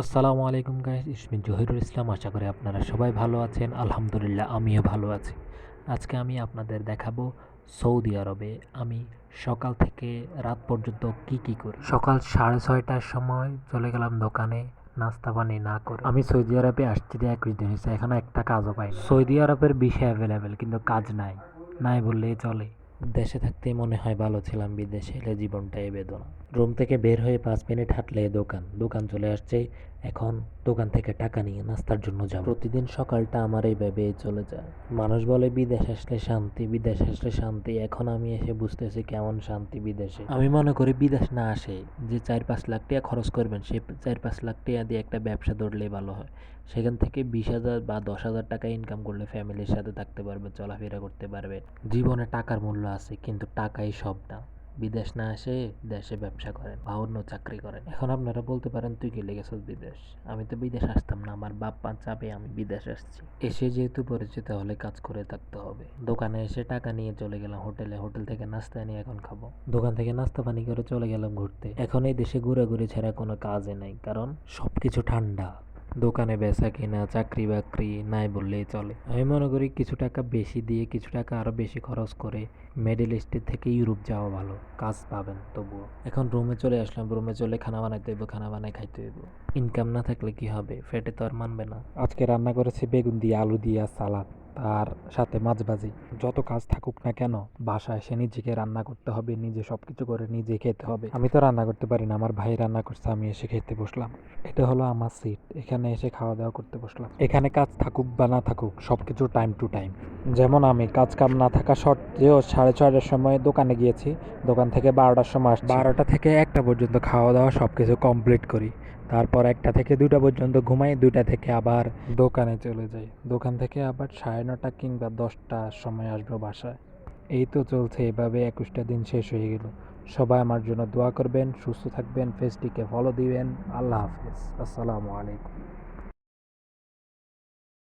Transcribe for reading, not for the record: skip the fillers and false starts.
আসসালামু আলাইকুম গাইস, ইসমি জহিরুল ইসলাম। আশা করি আপনারা সবাই ভালো আছেন। আলহামদুলিল্লাহ, আমিও ভালো আছি। আজকে আমি আপনাদের দেখাবো সৌদি আরবে আমি সকাল থেকে রাত পর্যন্ত কি করি। সকাল 6:30টার সময় চলে গেলাম দোকানে, নাস্তা পানি না করে। আমি সৌদি আরবে আসছি 21 দিন হয়েছে, এখনো একটা কাজও পাইনি। সৌদি আরবের ভিসা অ্যাভেলেবেল, কিন্তু কাজ নাই, নাই বললেই চলে। দেশে থাকতেই মনে হয় ভালো ছিলাম, বিদেশে এলে জীবনটাই বেদনা। রুম থেকে বের হয়ে 5 মিনিট হাঁটলে দোকান, দোকান চলে আসছে। এখন দোকান থেকে টাকা নিয়ে নাস্তার জন্য যাব। প্রতিদিন সকালটা আমার এইভাবে চলে যায়। মানুষ বলে বিদেশ আসলে শান্তি, বিদেশ আসলে শান্তি। এখন আমি এসে বুঝতেছি কেমন শান্তি বিদেশে। আমি মনে করি বিদেশ না আসে যে 4-5 লাখ টাকা খরচ করবেন, সেই 4-5 লাখ টাকা দিয়ে একটা ব্যবসা ধরলেই ভালো হয়। সেখান থেকে 20,000 বা 10,000 টাকা ইনকাম করলে ফ্যামিলির সাথে থাকতে পারবে, চলাফেরা করতে পারবে। জীবনে টাকার মূল্য আছে, কিন্তু টাকাই সব না। বিদেশ না এসে দেশে ব্যবসা করেন বা অন্য চাকরি করেন। এখন আপনারা বলতে পারেন, তুই কি লেগেছিস বিদেশ? আমি তো বিদেশ আসতাম না, আমার বাপ মা চাপে আমি বিদেশ আসছি। এসে যেহেতু পরিচিত, হলে কাজ করে থাকতে হবে। দোকানে এসে টাকা নিয়ে চলে গেলাম হোটেলে, হোটেল থেকে নাস্তা নিয়ে এখন খাবো। দোকান থেকে নাস্তা পানি করে চলে গেলাম ঘুরতে। এখন এই দেশে ঘোরাঘুরি ছাড়া কোনো কাজে নাই, কারণ সবকিছু ঠান্ডা। দোকানে বেচা কিনা, চাকরি বাকরি নাই বললেই চলে। আমি মনে করি কিছু টাকা বেশি দিয়ে, কিছু টাকা আরো বেশি খরচ করে মিডল ইস্টের থেকে ইউরোপ যাওয়া ভালো, কাজ পাবেন তবুও। এখন রুমে চলে আসলাম, রুমে চলে খানা বানাইতে হইব, খানা বানাই খাইতে হইব। ইনকাম না থাকলে কি হবে? পেটে তো আর মানবে না। আজকে রান্না করেছি বেগুন দিয়ে, আলু দিয়ে, সালাদ, তার সাথে মাছ ভাজি। যত কাজ থাকুক না কেন, বাসায় এসে নিজেকে রান্না করতে হবে, নিজে সবকিছু করে নিজে খেতে হবে। আমি তো রান্না করতে পারি না, আমার ভাই রান্না করছে, আমি এসে খেতে বসলাম। এটা হলো আমার সিট, এখানে এসে খাওয়া দাওয়া করতে বসলাম। এখানে কাজ থাকুক বা না থাকুক, সবকিছু টাইম টু টাইম। যেমন আমি কাজ কাম না থাকা সত্ত্বেও 6:30টার সময় দোকানে গিয়েছি, দোকান থেকে 12টার সময় আসছি। 12টা থেকে 1টা পর্যন্ত খাওয়া দাওয়া সবকিছু কমপ্লিট করি। তারপর 1টা থেকে 2টা পর্যন্ত ঘুমাই, 2টা থেকে আবার দোকানে চলে যাই। দোকান থেকে আবার 9:30 কিংবা 10টার সময় আসবো বাসায়। এই তো চলছে এভাবে, 21টা দিন শেষ হয়ে গেল। সবাই আমার জন্য দোয়া করবেন, সুস্থ থাকবেন, ফেসটিকে ফলো দিবেন। আল্লাহ হাফেজ, আসসালামু আলাইকুম।